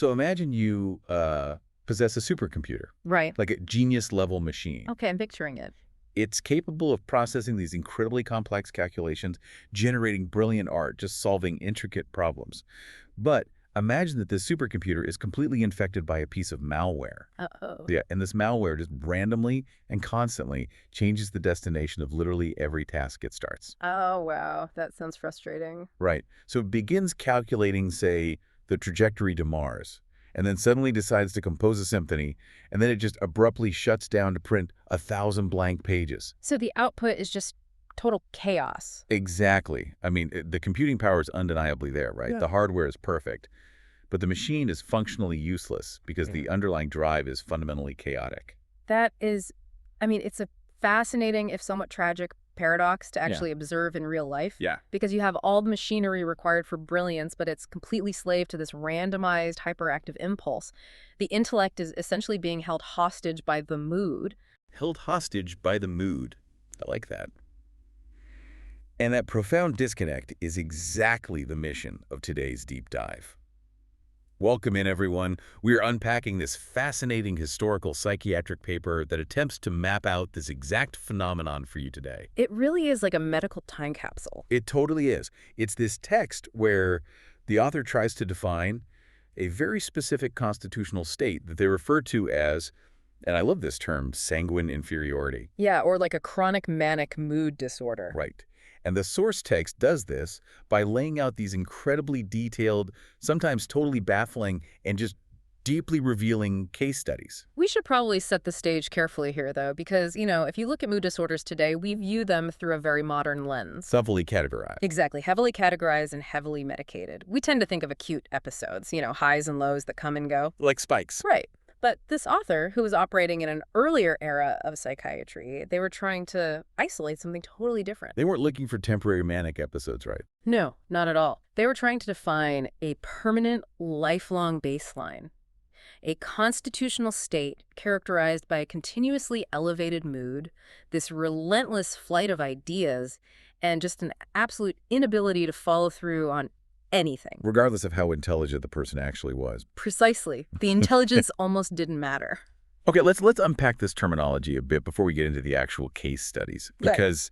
So imagine you possess a supercomputer, Right. like a genius-level machine. Okay, I'm picturing it. It's capable of processing these incredibly complex calculations, generating brilliant art, just solving intricate problems. But imagine that this supercomputer is completely infected by a piece of malware. Uh-oh. Yeah, and this malware just randomly and constantly changes the destination of literally every task it starts. Oh, wow. That sounds frustrating. Right. So it begins calculating, say, the trajectory to Mars, and then suddenly decides to compose a symphony, and then it just abruptly shuts down to print 1,000 blank pages. So the output is just total chaos. Exactly. I mean, the computing power is undeniably there, right? Yeah. The hardware is perfect, but the machine is functionally useless because the underlying drive is fundamentally chaotic. That is, I mean, it's a fascinating, if somewhat tragic, paradox to actually observe in real life. Yeah. Because you have all the machinery required for brilliance, but it's completely slave to this randomized hyperactive impulse. The intellect is essentially being held hostage by the mood. Held hostage by the mood. I like that. And that profound disconnect is exactly the mission of today's deep dive. Welcome in, everyone. We are unpacking this fascinating historical psychiatric paper that attempts to map out this exact phenomenon for you today. It really is like a medical time capsule. It totally is. It's this text where the author tries to define a very specific constitutional state that they refer to as, and I love this term, sanguine inferiority. Yeah, or like a chronic manic mood disorder. Right. And the source text does this by laying out these incredibly detailed, sometimes totally baffling, and just deeply revealing case studies. We should probably set the stage carefully here, though, because, if you look at mood disorders today, we view them through a very modern lens. Heavily categorized. Exactly. Heavily categorized and heavily medicated. We tend to think of acute episodes, highs and lows that come and go. Like spikes. Right. But this author, who was operating in an earlier era of psychiatry, they were trying to isolate something totally different. They weren't looking for temporary manic episodes, right? No, not at all. They were trying to define a permanent, lifelong baseline. A constitutional state characterized by a continuously elevated mood, this relentless flight of ideas, and just an absolute inability to follow through on anything. Regardless of how intelligent the person actually was. Precisely. The intelligence almost didn't matter. Okay, let's unpack this terminology a bit before we get into the actual case studies. Because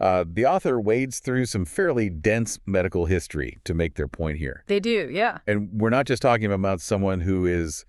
the author wades through some fairly dense medical history to make their point here. They do, yeah. And we're not just talking about someone who is,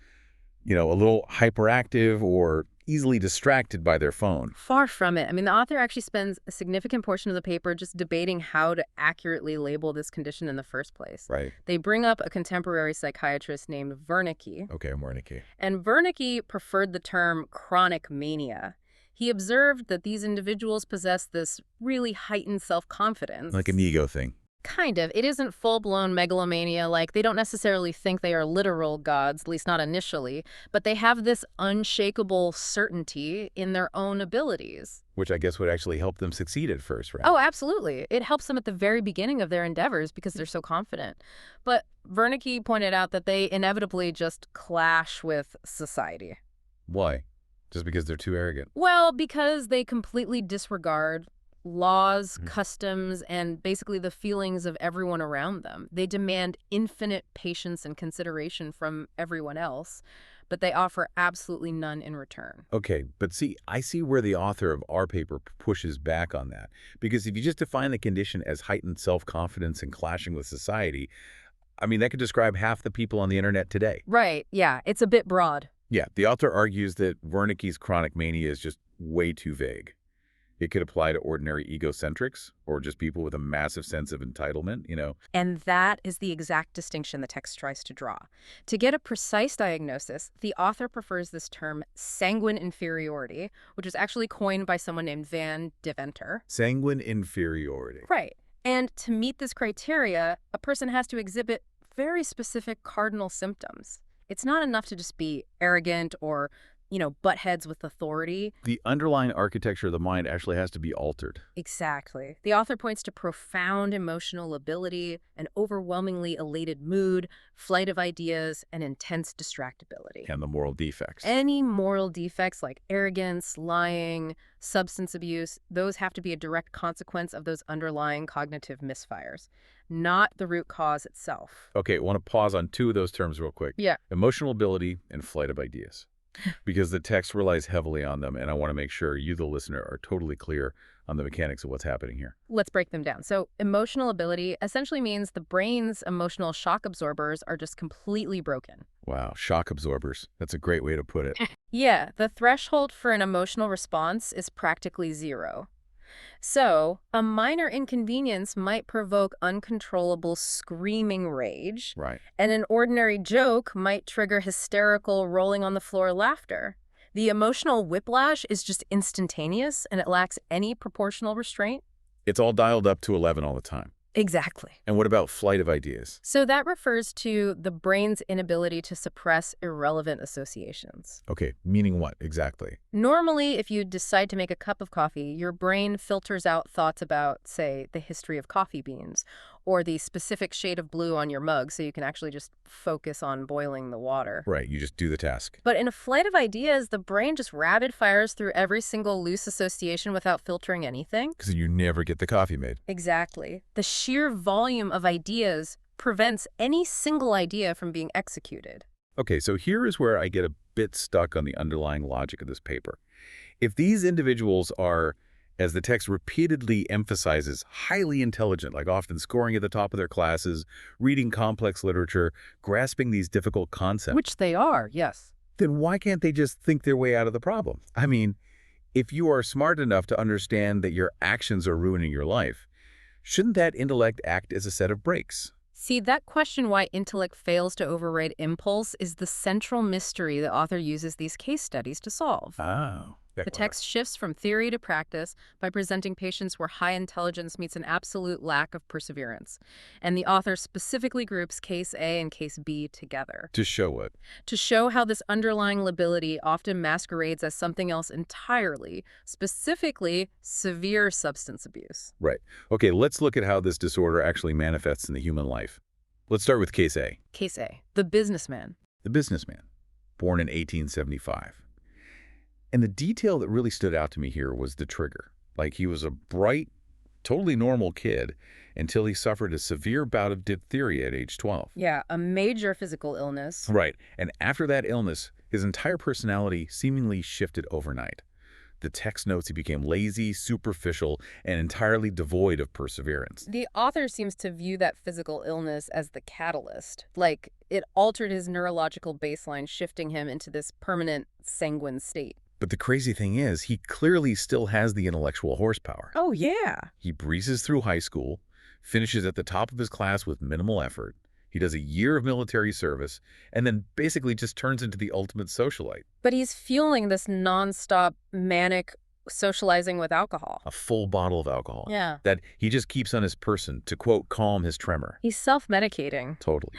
a little hyperactive or easily distracted by their phone. Far from it. I mean, the author actually spends a significant portion of the paper just debating how to accurately label this condition in the first place. Right. They bring up a contemporary psychiatrist named Wernicke. Okay, Wernicke. And Wernicke preferred the term chronic mania. He observed that these individuals possess this really heightened self-confidence. Like an ego thing. Kind of. It isn't full-blown megalomania, like they don't necessarily think they are literal gods, at least not initially, but they have this unshakable certainty in their own abilities. Which I guess would actually help them succeed at first, right? Oh, absolutely. It helps them at the very beginning of their endeavors because they're so confident. But Wernicke pointed out that they inevitably just clash with society. Why? Just because they're too arrogant? Well, because they completely disregard laws, customs, and basically the feelings of everyone around them. They demand infinite patience and consideration from everyone else, but they offer absolutely none in return. Okay, but see, I see where the author of our paper pushes back on that. Because if you just define the condition as heightened self-confidence and clashing with society, I mean, that could describe half the people on the internet today. Right, yeah, it's a bit broad. Yeah, the author argues that Wernicke's chronic mania is just way too vague. It could apply to ordinary egocentrics or just people with a massive sense of entitlement, And that is the exact distinction the text tries to draw. To get a precise diagnosis, the author prefers this term sanguine inferiority, which was actually coined by someone named Van Deventer. Sanguine inferiority. Right. And to meet this criteria, a person has to exhibit very specific cardinal symptoms. It's not enough to just be arrogant or butt heads with authority. The underlying architecture of the mind actually has to be altered. Exactly. The author points to profound emotional lability, an overwhelmingly elated mood, flight of ideas, and intense distractibility. And the moral defects. Any moral defects like arrogance, lying, substance abuse, those have to be a direct consequence of those underlying cognitive misfires, not the root cause itself. Okay, I want to pause on two of those terms real quick. Yeah. Emotional ability and flight of ideas. Because the text relies heavily on them, and I want to make sure you, the listener, are totally clear on the mechanics of what's happening here. Let's break them down. So emotional ability essentially means the brain's emotional shock absorbers are just completely broken. Wow, shock absorbers. That's a great way to put it. Yeah, the threshold for an emotional response is practically zero. So, a minor inconvenience might provoke uncontrollable screaming rage, Right. and an ordinary joke might trigger hysterical rolling on the floor laughter. The emotional whiplash is just instantaneous, and it lacks any proportional restraint. It's all dialed up to 11 all the time. Exactly. And what about flight of ideas? So that refers to the brain's inability to suppress irrelevant associations. Okay, meaning what exactly? Normally, if you decide to make a cup of coffee, your brain filters out thoughts about, say, the history of coffee beans or the specific shade of blue on your mug so you can actually just focus on boiling the water. Right, you just do the task. But in a flight of ideas, the brain just rapid fires through every single loose association without filtering anything. Because you never get the coffee made. Exactly. The sheer volume of ideas prevents any single idea from being executed. Okay, so here is where I get a bit stuck on the underlying logic of this paper. If these individuals are, as the text repeatedly emphasizes, highly intelligent, like often scoring at the top of their classes, reading complex literature, grasping these difficult concepts, Which they are, yes. then why can't they just think their way out of the problem? I mean, if you are smart enough to understand that your actions are ruining your life, shouldn't that intellect act as a set of brakes? See, that question why intellect fails to override impulse is the central mystery the author uses these case studies to solve. Oh. The text shifts from theory to practice by presenting patients where high intelligence meets an absolute lack of perseverance. And the author specifically groups case A and case B together. To show what? To show how this underlying lability often masquerades as something else entirely, specifically severe substance abuse. Right. Okay, let's look at how this disorder actually manifests in the human life. Let's start with case A. Case A, the businessman. The businessman, born in 1875. And the detail that really stood out to me here was the trigger. Like, he was a bright, totally normal kid until he suffered a severe bout of diphtheria at age 12. Yeah, a major physical illness. Right. And after that illness, his entire personality seemingly shifted overnight. The text notes he became lazy, superficial, and entirely devoid of perseverance. The author seems to view that physical illness as the catalyst. Like, it altered his neurological baseline, shifting him into this permanent sanguine state. But the crazy thing is, he clearly still has the intellectual horsepower. Oh, yeah. He breezes through high school, finishes at the top of his class with minimal effort. He does a year of military service, and then basically just turns into the ultimate socialite. But he's fueling this nonstop manic socializing with alcohol. A full bottle of alcohol. Yeah. That he just keeps on his person to, quote, calm his tremor. He's self-medicating. Totally.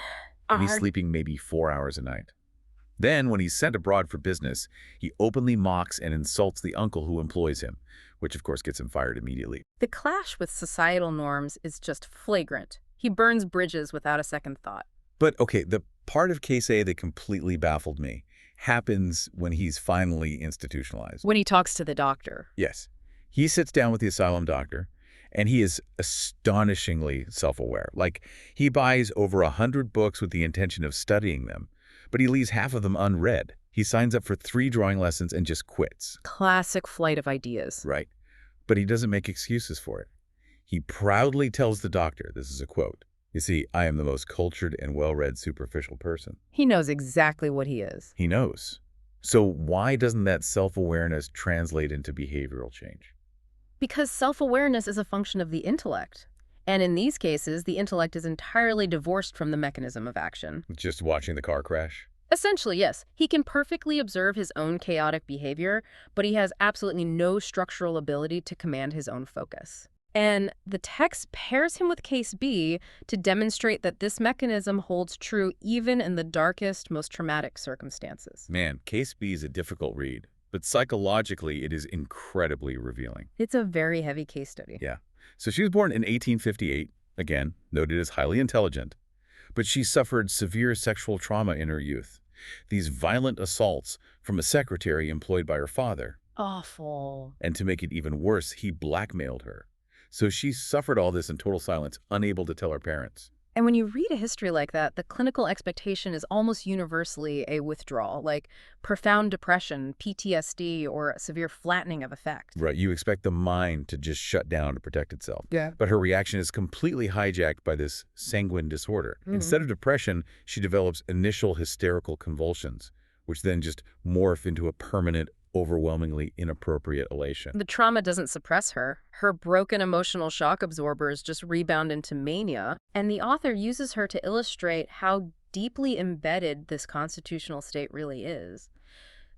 And he's sleeping maybe 4 hours a night. Then, when he's sent abroad for business, he openly mocks and insults the uncle who employs him, which of course gets him fired immediately. The clash with societal norms is just flagrant. He burns bridges without a second thought. But, okay, the part of case A that completely baffled me happens when he's finally institutionalized. When he talks to the doctor. Yes. He sits down with the asylum doctor, and he is astonishingly self-aware. Like, he buys over 100 books with the intention of studying them, but he leaves half of them unread. He signs up for 3 drawing lessons and just quits. Classic flight of ideas. Right. But he doesn't make excuses for it. He proudly tells the doctor, this is a quote, "You see, I am the most cultured and well-read superficial person." He knows exactly what he is. He knows. So why doesn't that self-awareness translate into behavioral change? Because self-awareness is a function of the intellect. And in these cases, the intellect is entirely divorced from the mechanism of action. Just watching the car crash? Essentially, yes. He can perfectly observe his own chaotic behavior, but he has absolutely no structural ability to command his own focus. And the text pairs him with case B to demonstrate that this mechanism holds true even in the darkest, most traumatic circumstances. Man, Case B is a difficult read, but psychologically it is incredibly revealing. It's a very heavy case study. Yeah. So she was born in 1858, again, noted as highly intelligent, but she suffered severe sexual trauma in her youth. These violent assaults from a secretary employed by her father. Awful. And to make it even worse, he blackmailed her. So she suffered all this in total silence, unable to tell her parents. And when you read a history like that, the clinical expectation is almost universally a withdrawal, like profound depression, PTSD, or a severe flattening of effect. Right, you expect the mind to just shut down to protect itself. Yeah. But her reaction is completely hijacked by this sanguine disorder. Instead of depression, she develops initial hysterical convulsions, which then just morph into a permanent, overwhelmingly inappropriate elation. The trauma doesn't suppress her. Her broken emotional shock absorbers just rebound into mania, and the author uses her to illustrate how deeply embedded this constitutional state really is.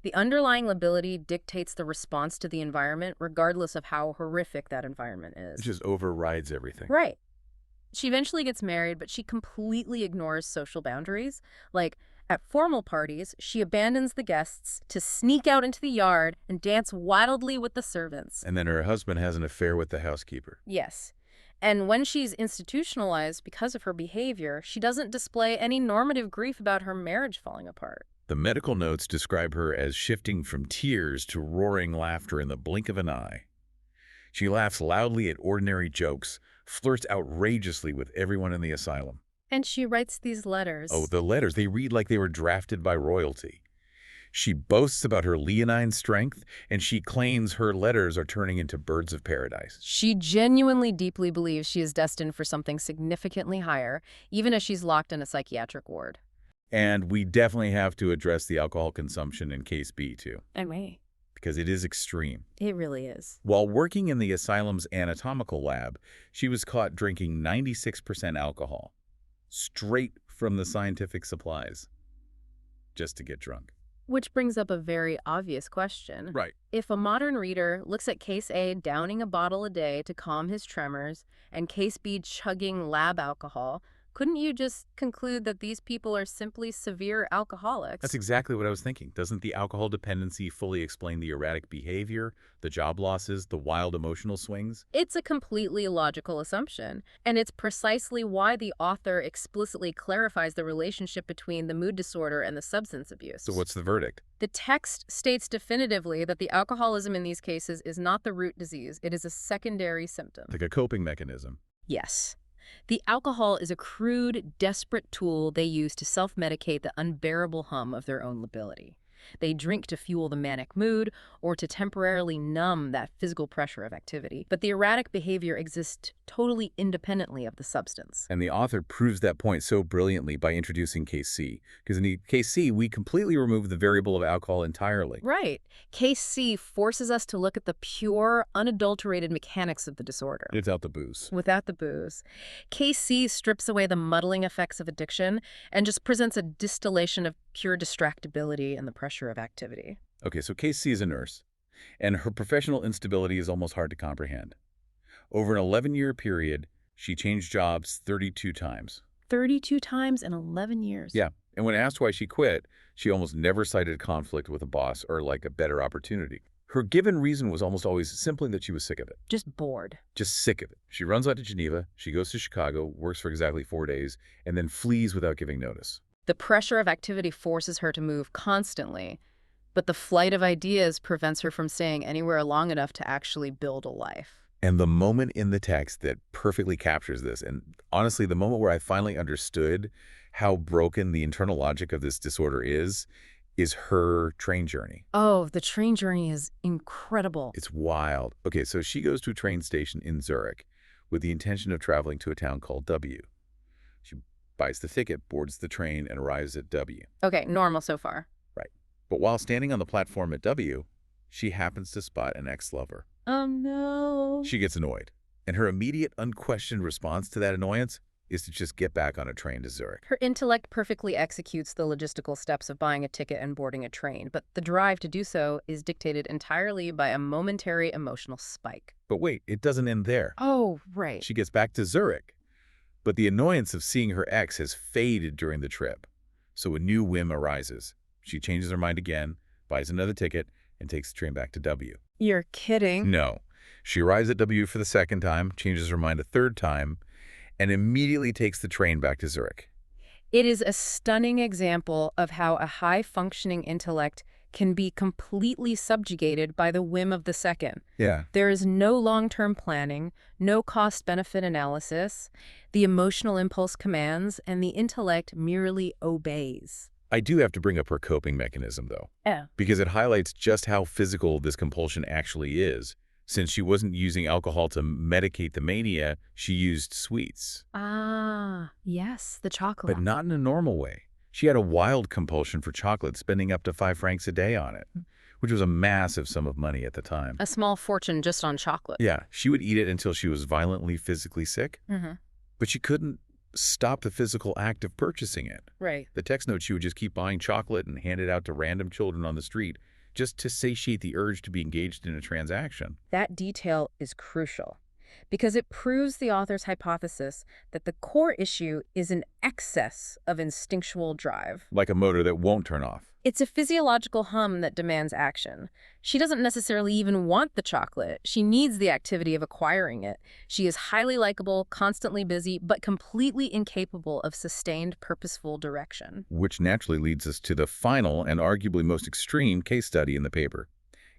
The underlying lability dictates the response to the environment, regardless of how horrific that environment is. It just overrides everything. Right. She eventually gets married, but she completely ignores social boundaries. Like, at formal parties, she abandons the guests to sneak out into the yard and dance wildly with the servants. And then her husband has an affair with the housekeeper. Yes. And when she's institutionalized because of her behavior, she doesn't display any normative grief about her marriage falling apart. The medical notes describe her as shifting from tears to roaring laughter in the blink of an eye. She laughs loudly at ordinary jokes, flirts outrageously with everyone in the asylum. And she writes these letters. Oh, the letters. They read like they were drafted by royalty. She boasts about her leonine strength, and she claims her letters are turning into birds of paradise. She genuinely deeply believes she is destined for something significantly higher, even as she's locked in a psychiatric ward. And we definitely have to address the alcohol consumption in Case B, too. And wait. Because it is extreme. It really is. While working in the asylum's anatomical lab, she was caught drinking 96% alcohol, straight from the scientific supplies, just to get drunk. Which brings up a very obvious question. Right. If a modern reader looks at Case A downing a bottle a day to calm his tremors and Case B chugging lab alcohol, couldn't you just conclude that these people are simply severe alcoholics? That's exactly what I was thinking. Doesn't the alcohol dependency fully explain the erratic behavior, the job losses, the wild emotional swings? It's a completely logical assumption, and it's precisely why the author explicitly clarifies the relationship between the mood disorder and the substance abuse. So what's the verdict? The text states definitively that the alcoholism in these cases is not the root disease. It is a secondary symptom. Like a coping mechanism. Yes. The alcohol is a crude, desperate tool they use to self-medicate the unbearable hum of their own lability. They drink to fuel the manic mood or to temporarily numb that physical pressure of activity. But the erratic behavior exists totally independently of the substance. And the author proves that point so brilliantly by introducing Case C. Because in Case C, we completely remove the variable of alcohol entirely. Right. Case C forces us to look at the pure, unadulterated mechanics of the disorder. Without the booze. Without the booze. Case C strips away the muddling effects of addiction and just presents a distillation of pure distractibility and the pressure of activity. Okay, so Case C is a nurse, and her professional instability is almost hard to comprehend. Over an 11-year period, she changed jobs 32 times. 32 times in 11 years. Yeah, and when asked why she quit, she almost never cited conflict with a boss or like a better opportunity. Her given reason was almost always simply that she was sick of it. Just bored. Just sick of it. She runs out to Geneva, she goes to Chicago, works for exactly 4 days, and then flees without giving notice. The pressure of activity forces her to move constantly, but the flight of ideas prevents her from staying anywhere long enough to actually build a life. And the moment in the text that perfectly captures this, and honestly, the moment where I finally understood how broken the internal logic of this disorder is her train journey. Oh, the train journey is incredible. It's wild. Okay, so she goes to a train station in Zurich with the intention of traveling to a town called W. She buys the ticket, boards the train, and arrives at W. Okay, normal so far. Right. But while standing on the platform at W, she happens to spot an ex-lover. Oh, no. She gets annoyed. And her immediate, unquestioned response to that annoyance? is to just get back on a train to Zurich. Her intellect perfectly executes the logistical steps of buying a ticket and boarding a train, but the drive to do so is dictated entirely by a momentary emotional spike. But wait, it doesn't end there. Oh, right. She gets back to Zurich, but the annoyance of seeing her ex has faded during the trip. So a new whim arises. She changes her mind again, buys another ticket, and takes the train back to W. You're kidding. No. She arrives at W for the second time, changes her mind a third time, and immediately takes the train back to Zurich. It is a stunning example of how a high-functioning intellect can be completely subjugated by the whim of the second. Yeah. There is no long-term planning, no cost-benefit analysis. The emotional impulse commands, and the intellect merely obeys. I do have to bring up her coping mechanism, though, Yeah. because it highlights just how physical this compulsion actually is. Since she wasn't using alcohol to medicate the mania, she used sweets. Ah, yes, the chocolate. But not in a normal way. She had a wild compulsion for chocolate, spending up to 5 francs a day on it, which was a massive sum of money at the time. A small fortune just on chocolate. Yeah, she would eat it until she was violently physically sick, but she couldn't stop the physical act of purchasing it. Right. The text note, she would just keep buying chocolate and hand it out to random children on the street, just to satiate the urge to be engaged in a transaction. That detail is crucial because it proves the author's hypothesis that the core issue is an excess of instinctual drive. Like a motor that won't turn off. It's a physiological hum that demands action. She doesn't necessarily even want the chocolate. She needs the activity of acquiring it. She is highly likable, constantly busy, but completely incapable of sustained, purposeful direction. Which naturally leads us to the final and arguably most extreme case study in the paper.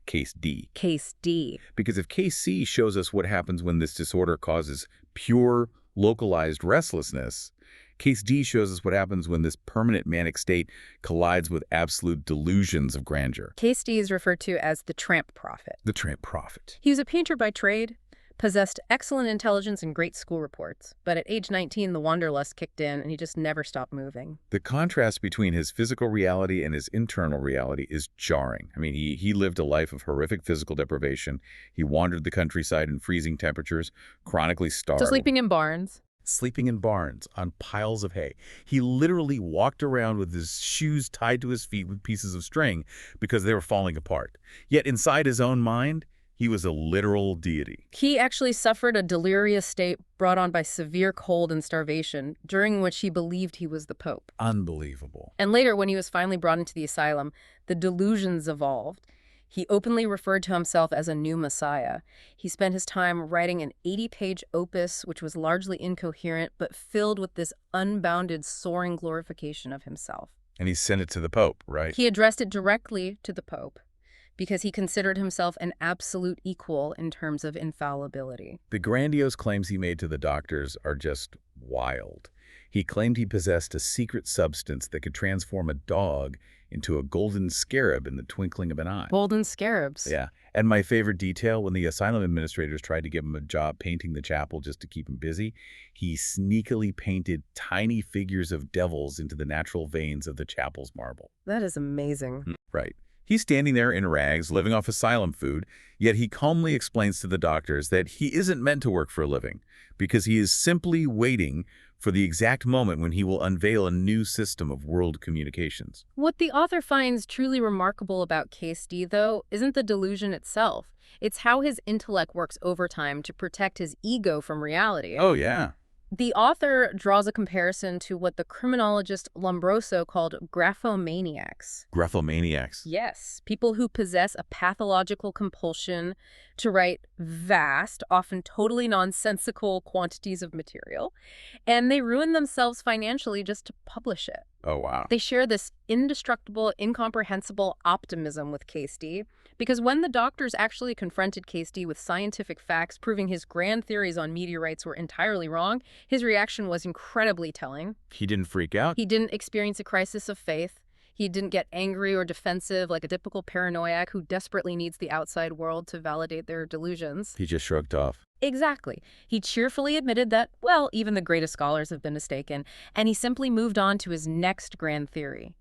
Case D. Case D. Because if Case C shows us what happens when this disorder causes pure, localized restlessness, Case D shows us what happens when this permanent manic state collides with absolute delusions of grandeur. Case D is referred to as the tramp prophet. The tramp prophet. He was a painter by trade, possessed excellent intelligence and great school reports, but at age 19 the wanderlust kicked in and he just never stopped moving. The contrast between his physical reality and his internal reality is jarring. I mean, he lived a life of horrific physical deprivation. He wandered the countryside in freezing temperatures, chronically starved. So sleeping in barns. Sleeping in barns on piles of hay. He literally walked around with his shoes tied to his feet with pieces of string because they were falling apart. Yet inside his own mind, he was a literal deity. He actually suffered a delirious state brought on by severe cold and starvation, during which he believed he was the Pope. Unbelievable. And later, when he was finally brought into the asylum, the delusions evolved. He openly referred to himself as a new messiah. He spent his time writing an 80-page opus, which was largely incoherent, but filled with this unbounded, soaring glorification of himself. And he sent it to the Pope, right? He addressed it directly to the Pope because he considered himself an absolute equal in terms of infallibility. The grandiose claims he made to the doctors are just wild. He claimed he possessed a secret substance that could transform a dog into a golden scarab in the twinkling of an eye. Golden scarabs. Yeah. And my favorite detail, when the asylum administrators tried to give him a job painting the chapel just to keep him busy, he sneakily painted tiny figures of devils into the natural veins of the chapel's marble. That is amazing. Right. He's standing there in rags, living off asylum food, yet he calmly explains to the doctors that he isn't meant to work for a living because he is simply waiting for the exact moment when he will unveil a new system of world communications. What the author finds truly remarkable about Case D, though, isn't the delusion itself. It's how his intellect works overtime to protect his ego from reality. Oh, yeah. The author draws a comparison to what the criminologist Lombroso called graphomaniacs. Graphomaniacs. Yes, people who possess a pathological compulsion to write vast, often totally nonsensical quantities of material, and they ruin themselves financially just to publish it. Oh, wow. They share this indestructible, incomprehensible optimism with Case D, because when the doctors actually confronted Case D with scientific facts proving his grand theories on meteorites were entirely wrong, his reaction was incredibly telling. He didn't freak out? He didn't experience a crisis of faith. He didn't get angry or defensive like a typical paranoiac who desperately needs the outside world to validate their delusions. He just shrugged off. Exactly. He cheerfully admitted that, well, even the greatest scholars have been mistaken, and he simply moved on to his next grand theory.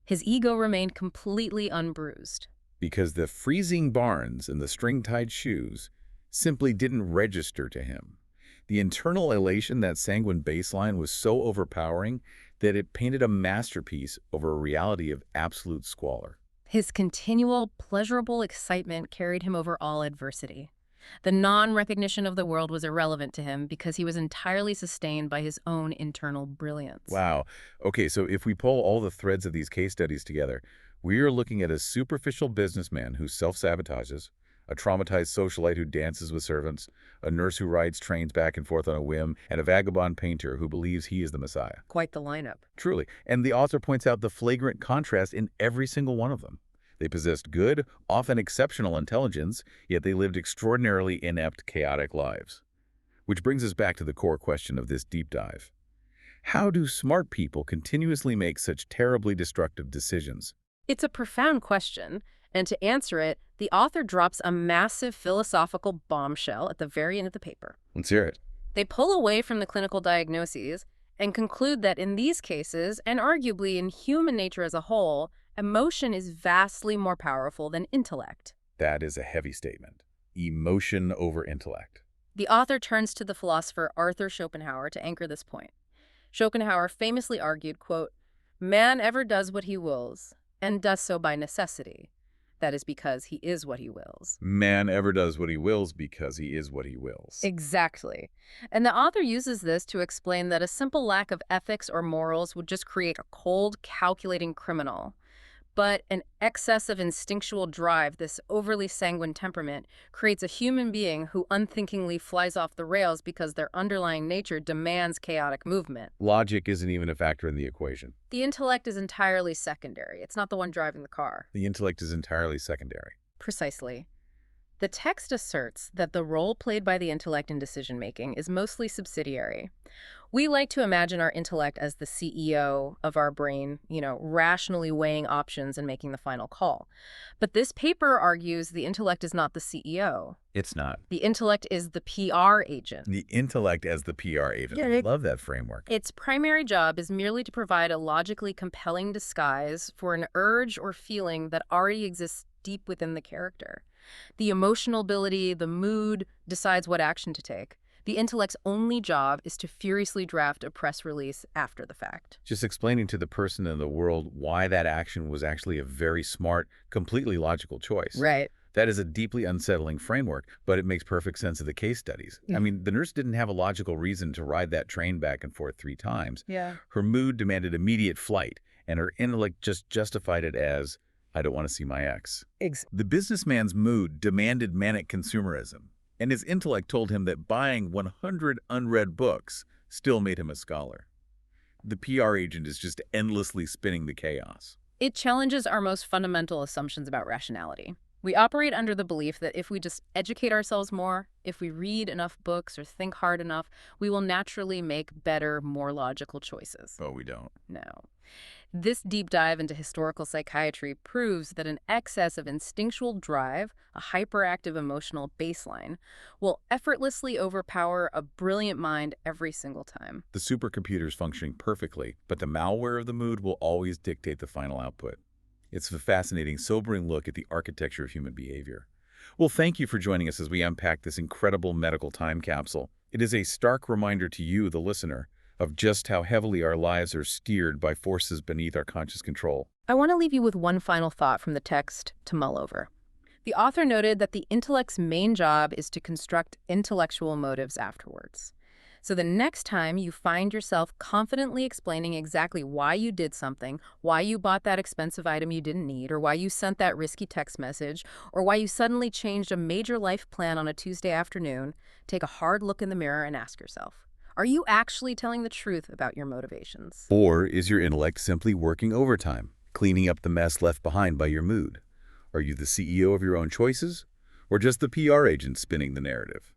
His ego remained completely unbruised. Because the freezing barns and the string-tied shoes simply didn't register to him. The internal elation, that sanguine baseline, was so overpowering that it painted a masterpiece over a reality of absolute squalor. His continual, pleasurable excitement carried him over all adversity. The non-recognition of the world was irrelevant to him because he was entirely sustained by his own internal brilliance. Wow. Okay, so if we pull all the threads of these case studies together, we are looking at a superficial businessman who self-sabotages, a traumatized socialite who dances with servants, a nurse who rides trains back and forth on a whim, and a vagabond painter who believes he is the Messiah. Quite the lineup. Truly. And the author points out the flagrant contrast in every single one of them. They possessed good, often exceptional intelligence, yet they lived extraordinarily inept, chaotic lives. Which brings us back to the core question of this deep dive. How do smart people continuously make such terribly destructive decisions? It's a profound question, and to answer it, the author drops a massive philosophical bombshell at the very end of the paper. Let's hear it. They pull away from the clinical diagnoses and conclude that in these cases, and arguably in human nature as a whole, emotion is vastly more powerful than intellect. That is a heavy statement. Emotion over intellect. The author turns to the philosopher Arthur Schopenhauer to anchor this point. Schopenhauer famously argued, quote, "Man ever does what he wills, and does so by necessity. That is because he is what he wills." Man ever does what he wills because he is what he wills. Exactly. And the author uses this to explain that a simple lack of ethics or morals would just create a cold, calculating criminal. But an excess of instinctual drive, this overly sanguine temperament, creates a human being who unthinkingly flies off the rails because their underlying nature demands chaotic movement. Logic isn't even a factor in the equation. The intellect is entirely secondary. It's not the one driving the car. The intellect is entirely secondary. Precisely. The text asserts that the role played by the intellect in decision-making is mostly subsidiary. We like to imagine our intellect as the CEO of our brain, rationally weighing options and making the final call. But this paper argues the intellect is not the CEO. It's not. The intellect is the PR agent. The intellect as the PR agent. I love that framework. Its primary job is merely to provide a logically compelling disguise for an urge or feeling that already exists deep within the character. The emotional ability, the mood, decides what action to take. The intellect's only job is to furiously draft a press release after the fact. Just explaining to the person in the world why that action was actually a very smart, completely logical choice. Right. That is a deeply unsettling framework, but it makes perfect sense of the case studies. I mean, the nurse didn't have a logical reason to ride that train back and forth 3 times. Yeah. Her mood demanded immediate flight, and her intellect just justified it as, I don't want to see my ex. The businessman's mood demanded manic consumerism, and his intellect told him that buying 100 unread books still made him a scholar. The PR agent is just endlessly spinning the chaos. It challenges our most fundamental assumptions about rationality. We operate under the belief that if we just educate ourselves more, if we read enough books or think hard enough, we will naturally make better, more logical choices. But we don't. No. This deep dive into historical psychiatry proves that an excess of instinctual drive, a hyperactive emotional baseline, will effortlessly overpower a brilliant mind every single time. The supercomputer's functioning perfectly, but the malware of the mood will always dictate the final output. It's a fascinating, sobering look at the architecture of human behavior. Well, thank you for joining us as we unpack this incredible medical time capsule. It is a stark reminder to you, the listener, of just how heavily our lives are steered by forces beneath our conscious control. I want to leave you with one final thought from the text to mull over. The author noted that the intellect's main job is to construct intellectual motives afterwards. So the next time you find yourself confidently explaining exactly why you did something, why you bought that expensive item you didn't need, or why you sent that risky text message, or why you suddenly changed a major life plan on a Tuesday afternoon, take a hard look in the mirror and ask yourself, are you actually telling the truth about your motivations? Or is your intellect simply working overtime, cleaning up the mess left behind by your mood? Are you the CEO of your own choices, or just the PR agent spinning the narrative?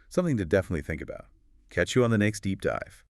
Something to definitely think about. Catch you on the next deep dive.